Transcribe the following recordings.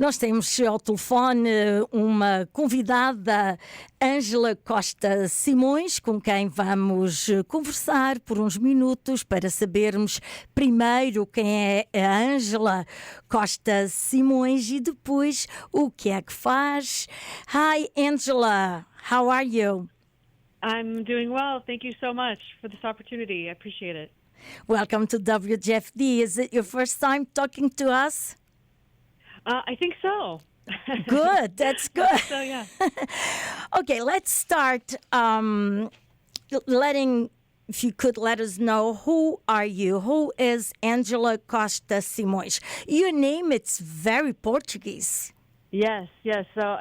Nós temos ao telefone uma convidada, Angela Costa Simoes, com quem vamos conversar por uns minutos para sabermos primeiro quem é a Angela Costa Simoes e depois o que é que faz. Hi, Angela. How are you? I'm doing well. Thank you so much for this opportunity. I appreciate it. Welcome to WJFD. Is it your first time talking to us? I think so. Good. That's good. So, yeah. Okay, let's start if you could let us know, who are you? Who is Angela Costa Simoes? Your name, it's very Portuguese. Yes. So,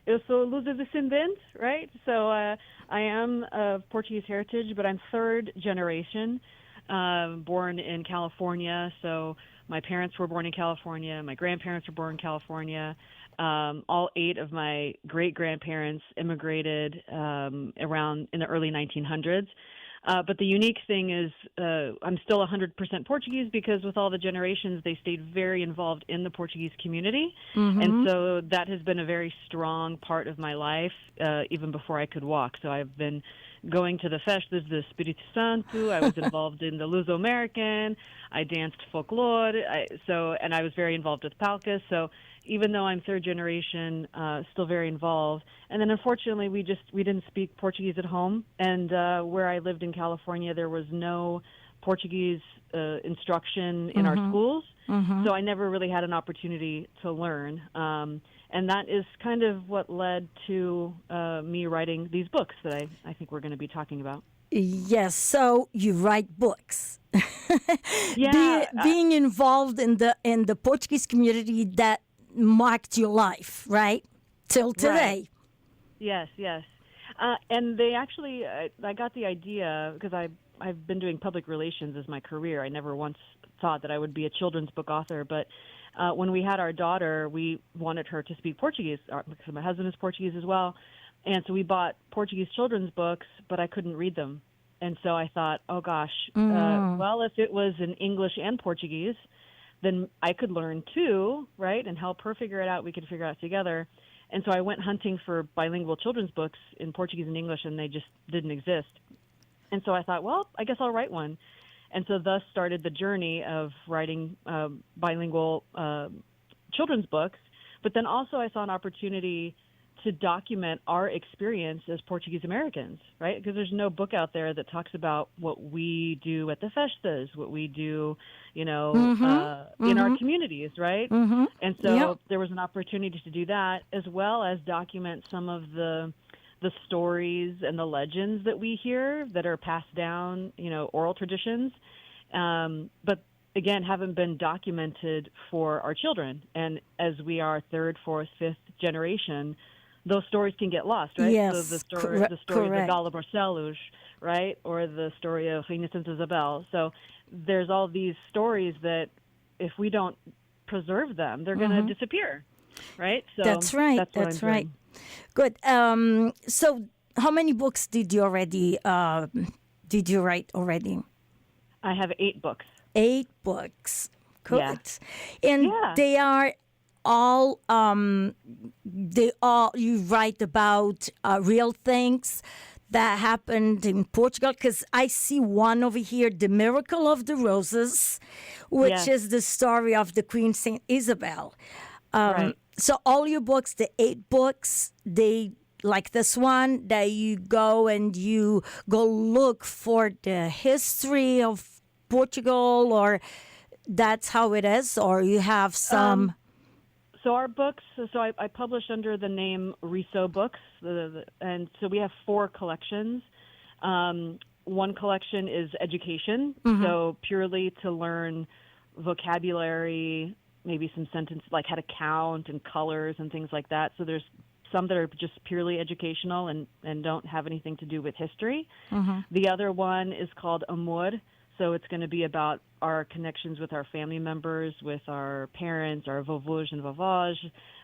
eu sou luso-descendente, right? So, I am of Portuguese heritage, but I'm third generation, born in California. So, my parents were born in California. My grandparents were born in California. All 8 of my great-grandparents immigrated around in the early 1900s. But the unique thing is I'm still 100% Portuguese because with all the generations, they stayed very involved in the Portuguese community. Mm-hmm. And so that has been a very strong part of my life, even before I could walk. So I've been going to the festas de Espírito Santo. I was involved in the Luso-American. I danced folklore. And I was very involved with palcas. So even though I'm third generation, still very involved. And then unfortunately, we didn't speak Portuguese at home. And where I lived in California, there was no Portuguese instruction in our schools. Mm-hmm. So I never really had an opportunity to learn. And that is kind of what led to me writing these books that I think we're going to be talking about. Yes, so you write books. Yeah, being involved in the Portuguese community that marked your life, right? Till today. Right. Yes. And they actually, I got the idea because I've been doing public relations as my career. I never once thought that I would be a children's book author, but when we had our daughter, we wanted her to speak Portuguese because my husband is Portuguese as well. And so we bought Portuguese children's books, but I couldn't read them. And so I thought, oh gosh, well, if it was in English and Portuguese, then I could learn too, right? And help her figure it out. We could figure it out together. And so I went hunting for bilingual children's books in Portuguese and English, and they just didn't exist. And so I thought, well, I guess I'll write one. And so thus started the journey of writing bilingual children's books. But then also I saw an opportunity to document our experience as Portuguese-Americans, right? Because there's no book out there that talks about what we do at the festas, what we do, in our communities, right? Mm-hmm. And so there was an opportunity to do that, as well as document some of the stories and the legends that we hear that are passed down, oral traditions, but again, haven't been documented for our children. And as we are third, fourth, fifth generation, those stories can get lost, right? Yes, so the story of the Gala Barcelos, right? Or the story of Rainha Santa Isabel. So there's all these stories that if we don't preserve them, they're going to disappear, right? So that's right. That's right. Good. So how many books did you write already? I have 8 books. 8 books. Good. Yeah. And they are all you write about real things that happened in Portugal, because I see one over here, The Miracle of the Roses, which is the story of the Queen Saint Isabel. Right. So all your books, the 8 books, they like this one, that you go look for the history of Portugal, or that's how it is, or you have some... So our books, I publish under the name Riso Books, and so we have 4 collections. One collection is education, so purely to learn vocabulary, maybe some sentence like how to count and colors and things like that. So there's some that are just purely educational and don't have anything to do with history. The other one is called Amor. So it's going to be about our connections with our family members, with our parents, our vovôs and vovós,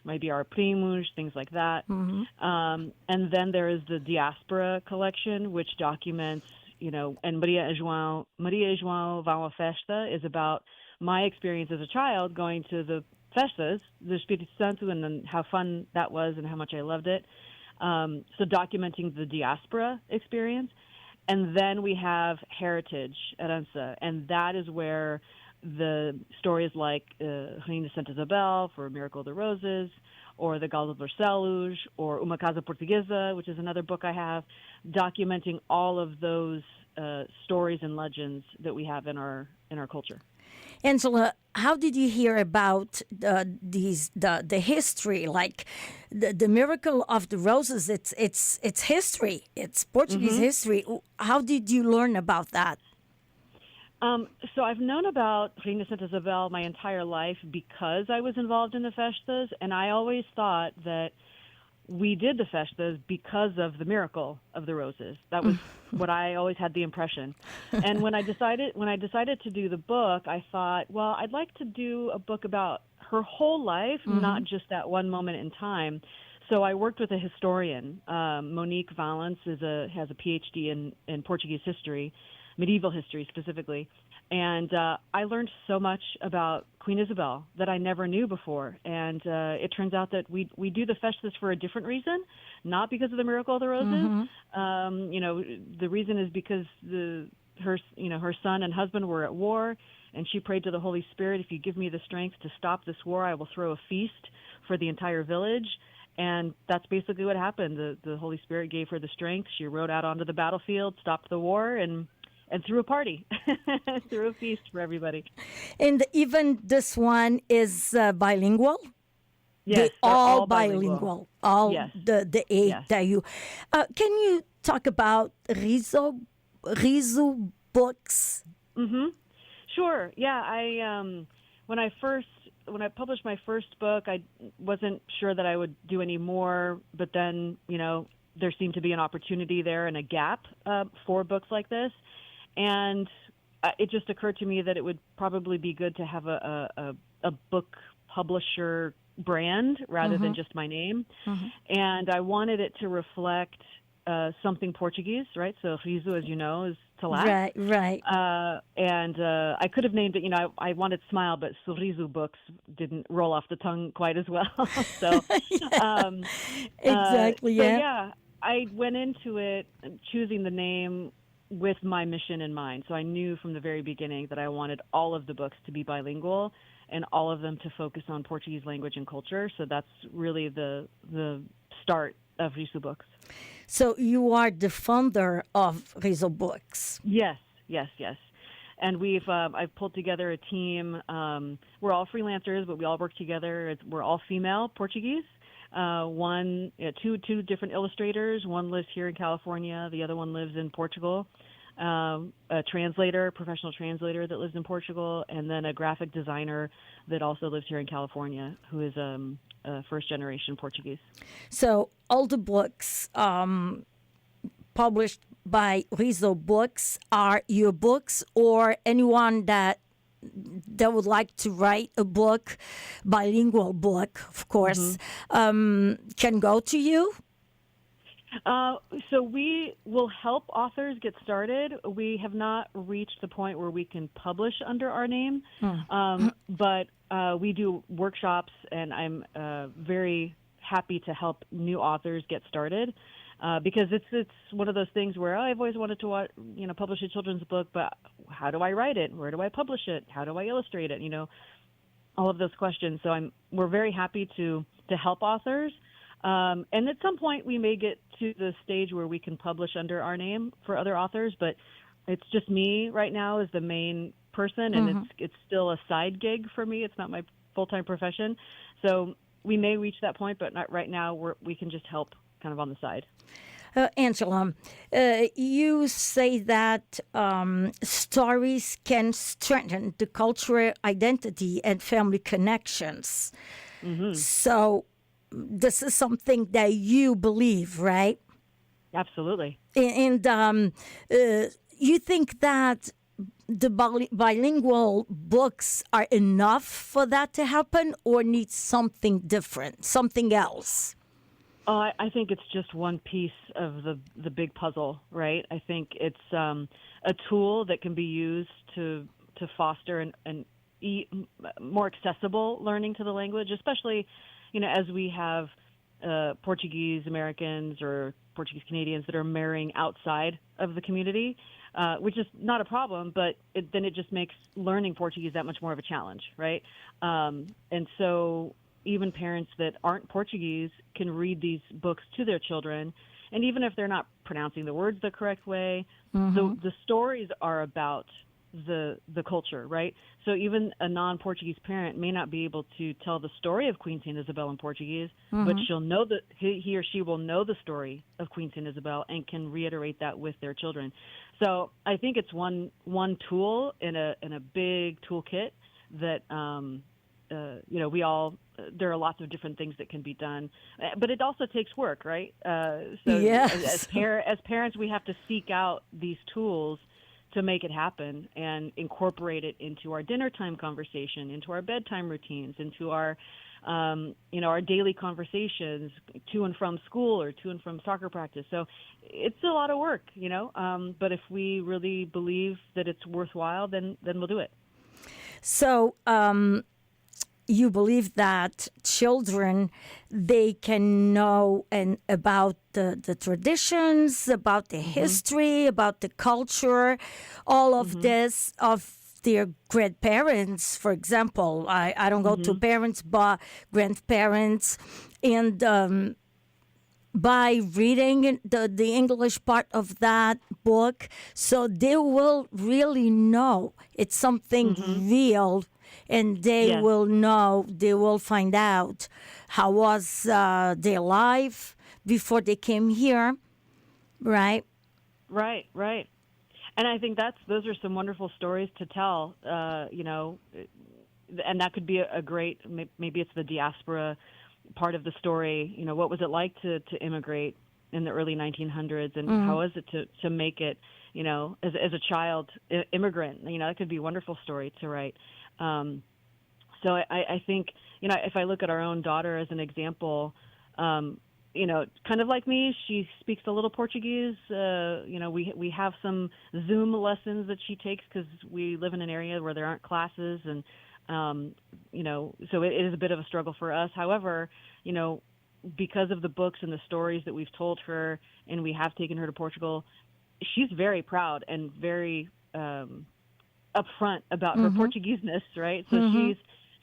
maybe our primos, things like that. And then there is the diaspora collection, which documents, and Maria e João Vão à Festa is about my experience as a child going to the festas, the Espírito Santo, and then how fun that was and how much I loved it. So documenting the diaspora experience. And then we have heritage, herança, and that is where the stories like Rainha Santa Isabel for Miracle of the Roses, or The Galo de Barcelos, or Uma Casa Portuguesa, which is another book I have, documenting all of those stories and legends that we have in our culture. Angela, how did you hear about the history, like the Miracle of the Roses? It's history. It's Portuguese history. How did you learn about that? So I've known about Rainha Santa Isabel my entire life because I was involved in the festas, and I always thought that we did the festas because of the Miracle of the Roses. That was what I always had the impression. And when I decided to do the book, I thought, well, I'd like to do a book about her whole life, not just that one moment in time. So I worked with a historian. Monique Valence has a PhD in Portuguese history, medieval history specifically. And I learned so much about Queen Isabel that I never knew before. And it turns out that we do the festas for a different reason, not because of the Miracle of the Roses. The reason is because her son and husband were at war, and she prayed to the Holy Spirit, if you give me the strength to stop this war, I will throw a feast for the entire village. And that's basically what happened. The Holy Spirit gave her the strength. She rode out onto the battlefield, stopped the war, and threw a party, threw a feast for everybody. And even this one is bilingual? Yes, they all bilingual. All yes. the eight that you... can you talk about Riso Books? Sure, yeah. When I published my first book, I wasn't sure that I would do any more, but then, there seemed to be an opportunity there and a gap for books like this. And it just occurred to me that it would probably be good to have a book publisher brand rather than just my name. And I wanted it to reflect something Portuguese, right? So riso, as you know, is to laugh. Right. And I could have named it, I wanted Smile, but Riso Books didn't roll off the tongue quite as well. So exactly, So yeah, I went into it choosing the name with my mission in mind. So I knew from the very beginning that I wanted all of the books to be bilingual and all of them to focus on Portuguese language and culture. So that's really the start of Riso Books. So you are the founder of Riso Books. Yes. And I've pulled together a team. We're all freelancers, but we all work together. We're all female Portuguese. Two different illustrators. One lives here in California. The other one lives in Portugal. A professional translator that lives in Portugal, and then a graphic designer that also lives here in California, who is first generation Portuguese. So all the books published by Riso Books are your books, or anyone that would like to write a book, bilingual book, of course, can go to you? So we will help authors get started. We have not reached the point where we can publish under our name, but we do workshops, and I'm very happy to help new authors get started. Because it's one of those things where I've always wanted to publish a children's book, but how do I write it? Where do I publish it? How do I illustrate it? All of those questions. So we're very happy to help authors. And at some point we may get to the stage where we can publish under our name for other authors, but it's just me right now as the main person, and it's still a side gig for me. It's not my full-time profession. So we may reach that point, but not right now. We can just help kind of on the side. Angela, you say that stories can strengthen the cultural identity and family connections. So this is something that you believe, right? Absolutely. And you think that the bilingual books are enough for that to happen, or need something different, something else? I think it's just one piece of the big puzzle, right? I think it's a tool that can be used to foster and more accessible learning to the language, especially, as we have Portuguese-Americans or Portuguese-Canadians that are marrying outside of the community, which is not a problem, but then it just makes learning Portuguese that much more of a challenge, right? And so even parents that aren't Portuguese can read these books to their children, and even if they're not pronouncing the words the correct way, the stories are about the culture, right? So even a non-Portuguese parent may not be able to tell the story of Queen Saint Isabel in Portuguese, but she'll know that he or she will know the story of Queen Saint Isabel and can reiterate that with their children. So I think it's one tool in a big toolkit that we all. There are lots of different things that can be done, but it also takes work, right? Yes. As parents, we have to seek out these tools to make it happen and incorporate it into our dinner time conversation, into our bedtime routines, into our daily conversations to and from school or to and from soccer practice. So it's a lot of work, but if we really believe that it's worthwhile, then we'll do it. So, you believe that children, they can know about the traditions, about the history, about the culture, all of this of their grandparents, for example. I don't go to parents, but grandparents. And by reading the English part of that book, so they will really know it's something real. And they will know, they will find out how was their life before they came here, right? Right. And I think those are some wonderful stories to tell, and that could be a great, maybe it's the diaspora part of the story. What was it like to immigrate in the early 1900s, and how was it to make it, as a child immigrant? That could be a wonderful story to write. So I think, if I look at our own daughter as an example, kind of like me, she speaks a little Portuguese. We have some Zoom lessons that she takes because we live in an area where there aren't classes. And, so it is a bit of a struggle for us. However, because of the books and the stories that we've told her and we have taken her to Portugal, she's very proud and very upfront about her Portuguese-ness, right? So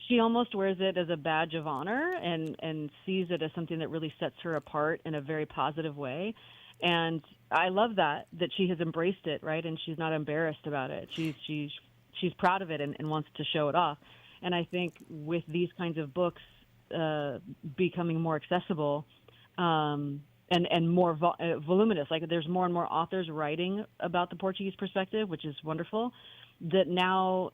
she almost wears it as a badge of honor and sees it as something that really sets her apart in a very positive way. And I love that she has embraced it, right? And she's not embarrassed about it. She's proud of it and wants to show it off. And I think with these kinds of books becoming more accessible and more voluminous, like there's more and more authors writing about the Portuguese perspective, which is wonderful, that now,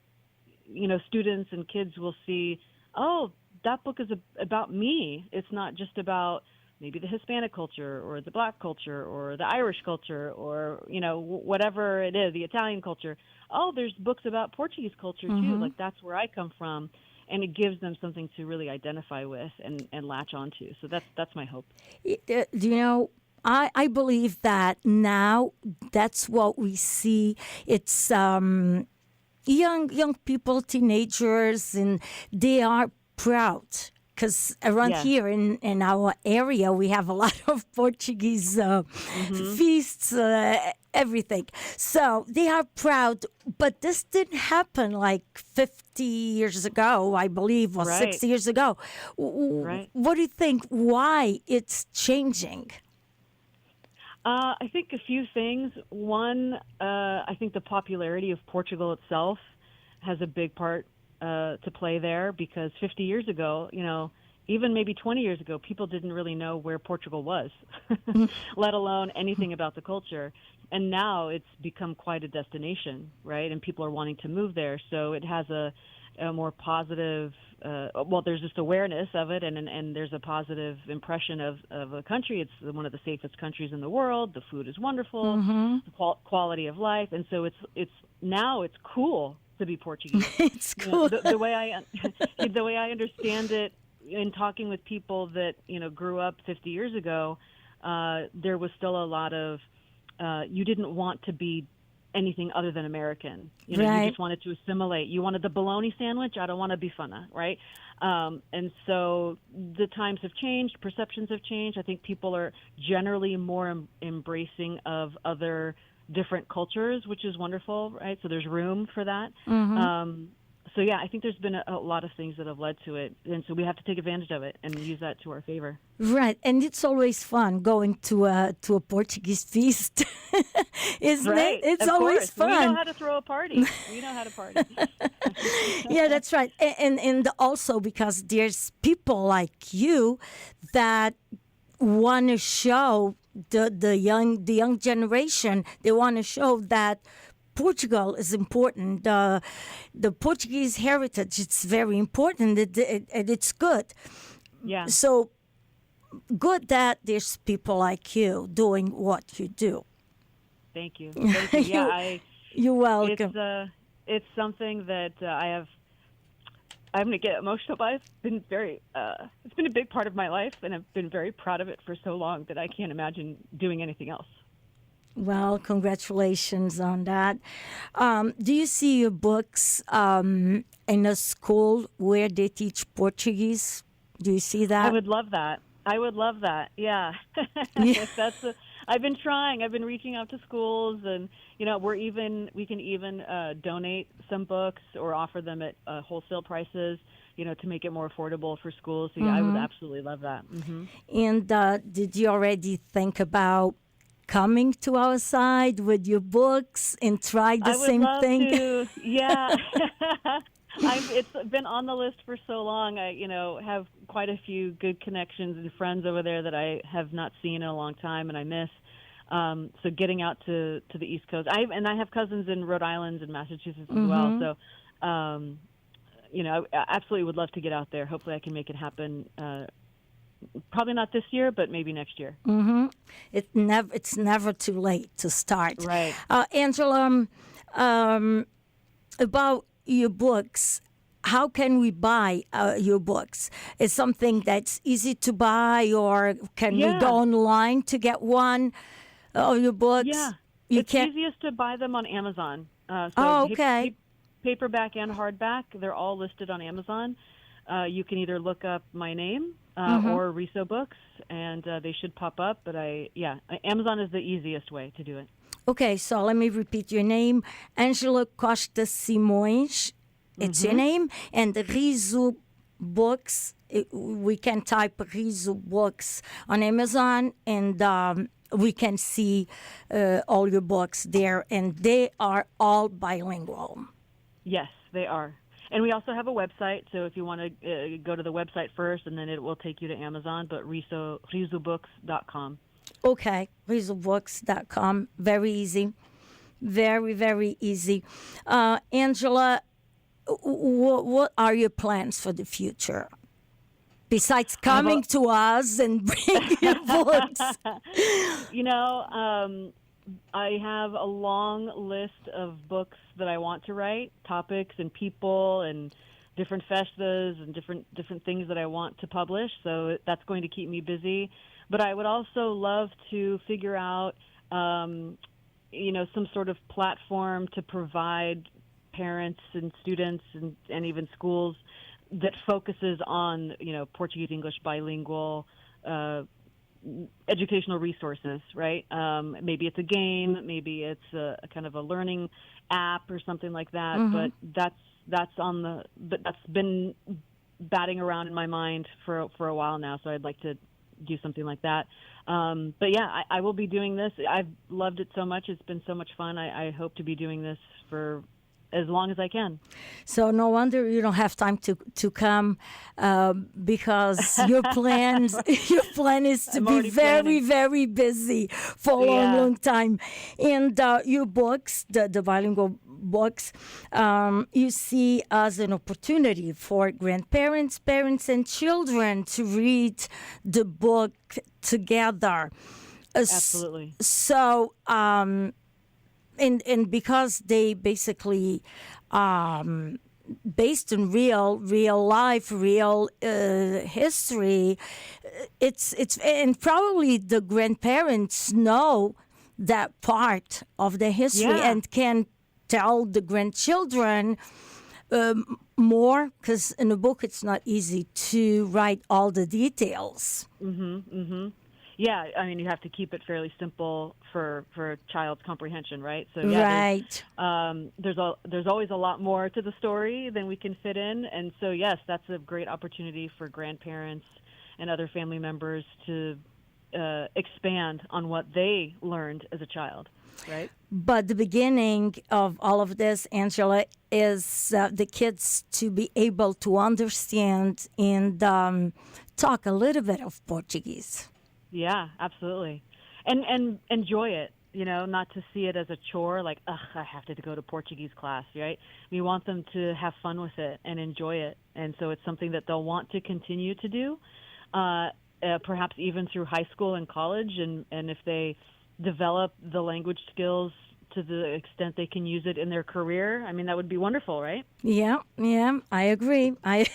students and kids will see, oh, that book is about me. It's not just about maybe the Hispanic culture or the Black culture or the Irish culture or, whatever it is, the Italian culture. Oh, there's books about Portuguese culture too. Like that's where I come from. And it gives them something to really identify with and latch onto. So that's my hope. I believe that now that's what we see. It's young people, teenagers, and they are proud. Because around here in our area, we have a lot of Portuguese feasts, everything. So they are proud. But this didn't happen like 50 years ago, I believe, or 60 years ago. What do you think? Why it's changing? I think a few things. One, I think the popularity of Portugal itself has a big part to play there, because 50 years ago, even maybe 20 years ago, people didn't really know where Portugal was, let alone anything about the culture. And now it's become quite a destination, right? And people are wanting to move there. So it has a more positive, there's just awareness of it, and there's a positive impression of a country. It's one of the safest countries in the world. The food is wonderful, the quality of life. And so it's now it's cool to be Portuguese. It's cool. The way I understand it in talking with people that grew up 50 years ago, there was still a lot of you didn't want to be anything other than American. You know, Right. you just wanted to assimilate. You wanted the bologna sandwich. I don't want a bifana, right? And so the times have changed. Perceptions have changed. I think people are generally more embracing of other different cultures, which is wonderful, right? So there's room for that. So yeah, I think there's been a lot of things that have led to it, and so we have to take advantage of it and use that to our favor. Right, and it's always fun going to a Portuguese feast, isn't Right. it? It's Of always course. fun. We know how to throw a party. We know how to party. Yeah, that's right. And also because there's people like you that want to show the young generation. They want to show that Portugal is important. The Portuguese heritage, it's very important, and it's good. Yeah. So good that there's people like you doing what you do. Thank you. Thank you. Yeah, You're welcome. it's something that I'm going to get emotional about. It's been it's been a big part of my life, and I've been very proud of it for so long that I can't imagine doing anything else. Well, congratulations on that. Do you see your books in a school where they teach Portuguese? Do you see that? I would love that. Yeah. I've been trying. I've been reaching out to schools, and you know, we can even donate some books or offer them at wholesale prices, you know, to make it more affordable for schools. So yeah, I would absolutely love that. And did you already think about coming to our side with your books and try the same thing? To. Yeah. It's been on the list for so long. I, you know, have quite a few good connections and friends over there that I have not seen in a long time, and I miss. So getting out to the East Coast, I have cousins in Rhode Island and Massachusetts as well. So, you know, I absolutely would love to get out there. Hopefully, I can make it happen. Probably not this year, but maybe next year. It's never too late to start. Right. Angela, about your books, how can we buy your books? Is something that's easy to buy, or can we go online to get one of your books? Yeah, it's easiest to buy them on Amazon. Okay. Paperback and hardback, they're all listed on Amazon. You can either look up my name or Riso Books, and they should pop up. But Amazon is the easiest way to do it. Okay, so let me repeat your name. Angela Costa Simoes, it's your name. And Riso Books, we can type Riso Books on Amazon, and we can see all your books there. And they are all bilingual. Yes, they are. And we also have a website, so if you want to go to the website first, and then it will take you to Amazon, but risobooks.com. Okay, risobooks.com. Very easy. Very, very easy. Angela, what are your plans for the future? Besides coming to us and bringing your books. You know, I have a long list of books that I want to write, topics and people and different festas and different things that I want to publish. So that's going to keep me busy. But I would also love to figure out, you know, some sort of platform to provide parents and students and even schools that focuses on, you know, Portuguese-English bilingual educational resources, right? Maybe it's a game, maybe it's a kind of a learning app or something like that. But that's been batting around in my mind for a while now. So I'd like to do something like that. But yeah, I will be doing this. I've loved it so much. It's been so much fun. I hope to be doing this for as long as I can. So no wonder you don't have time to come, because your plan is to be very, very busy for a long time. And your books, the bilingual books, you see as an opportunity for grandparents, parents, and children to read the book together. Absolutely. So, and because they basically based on real life, real history, it's and probably the grandparents know that part of the history and can tell the grandchildren more, because in a book it's not easy to write all the details. Yeah, I mean, you have to keep it fairly simple for a child's comprehension, right? So there's always a lot more to the story than we can fit in, and so yes, that's a great opportunity for grandparents and other family members to expand on what they learned as a child, right? But the beginning of all of this, Angela, is the kids to be able to understand and talk a little bit of Portuguese. Yeah, absolutely. And enjoy it, not to see it as a chore, like, I have to go to Portuguese class, right? We want them to have fun with it and enjoy it. And so it's something that they'll want to continue to do, perhaps even through high school and college. And if they develop the language skills to the extent they can use it in their career, I mean, that would be wonderful, right? Yeah, I agree. I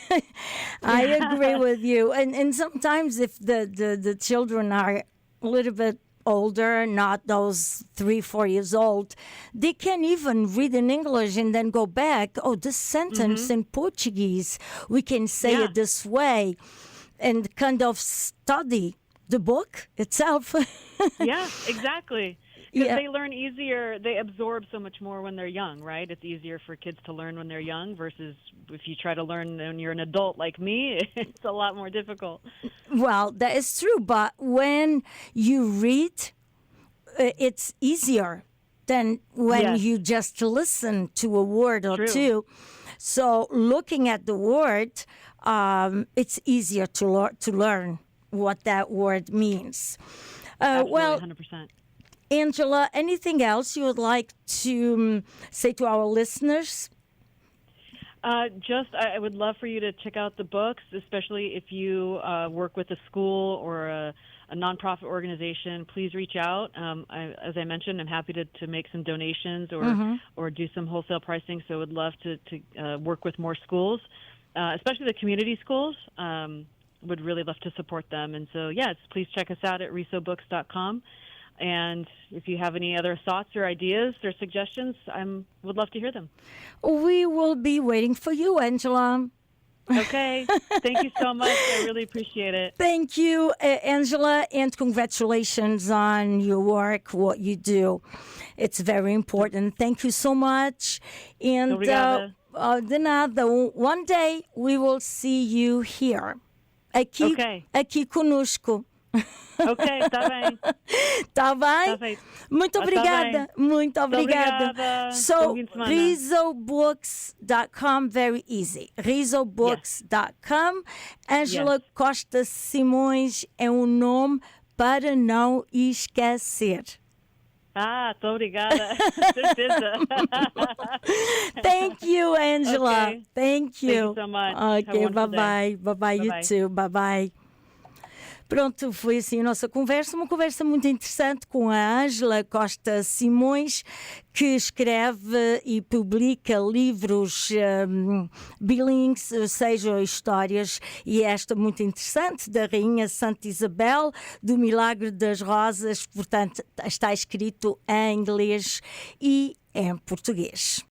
agree with you. And sometimes if the children are a little bit older, not those 3-4 years old, they can even read in English and then go back, this sentence in Portuguese, we can say it this way, and kind of study the book itself. Yeah, exactly. Because they learn easier, they absorb so much more when they're young, right? It's easier for kids to learn when they're young versus if you try to learn when you're an adult like me, it's a lot more difficult. Well, that is true, but when you read, it's easier than when you just listen to a word or two. So looking at the word, it's easier to learn what that word means. Absolutely, 100%. Angela, anything else you would like to say to our listeners? I would love for you to check out the books, especially if you work with a school or a nonprofit organization. Please reach out. As I mentioned, I'm happy to make some donations or do some wholesale pricing. So I would love to work with more schools, especially the community schools. Would really love to support them. And so, please check us out at risobooks.com. And if you have any other thoughts or ideas or suggestions, I would love to hear them. We will be waiting for you, Angela. Okay. Thank you so much. I really appreciate it. Thank you, Angela, and congratulations on your work, what you do. It's very important. Thank you so much. And de nada, one day we will see you here. Aqui conosco. Ok, está bem. Está bem? Muito obrigada. Muito obrigada. So, risobooks.com, very easy. risobooks.com. Angela Costa Simoes é um nome para não esquecer. Muito obrigada. Certeza. Thank you, Angela. Okay. Thank you. Thank you so much. Okay, bye-bye. Bye-bye, you too. Bye-bye. Pronto, foi assim a nossa conversa, uma conversa muito interessante com a Angela Costa Simoes, que escreve e publica livros bilíngues, ou seja, histórias, e esta muito interessante, da Rainha Santa Isabel, do Milagre das Rosas, portanto, está escrito em inglês e em português.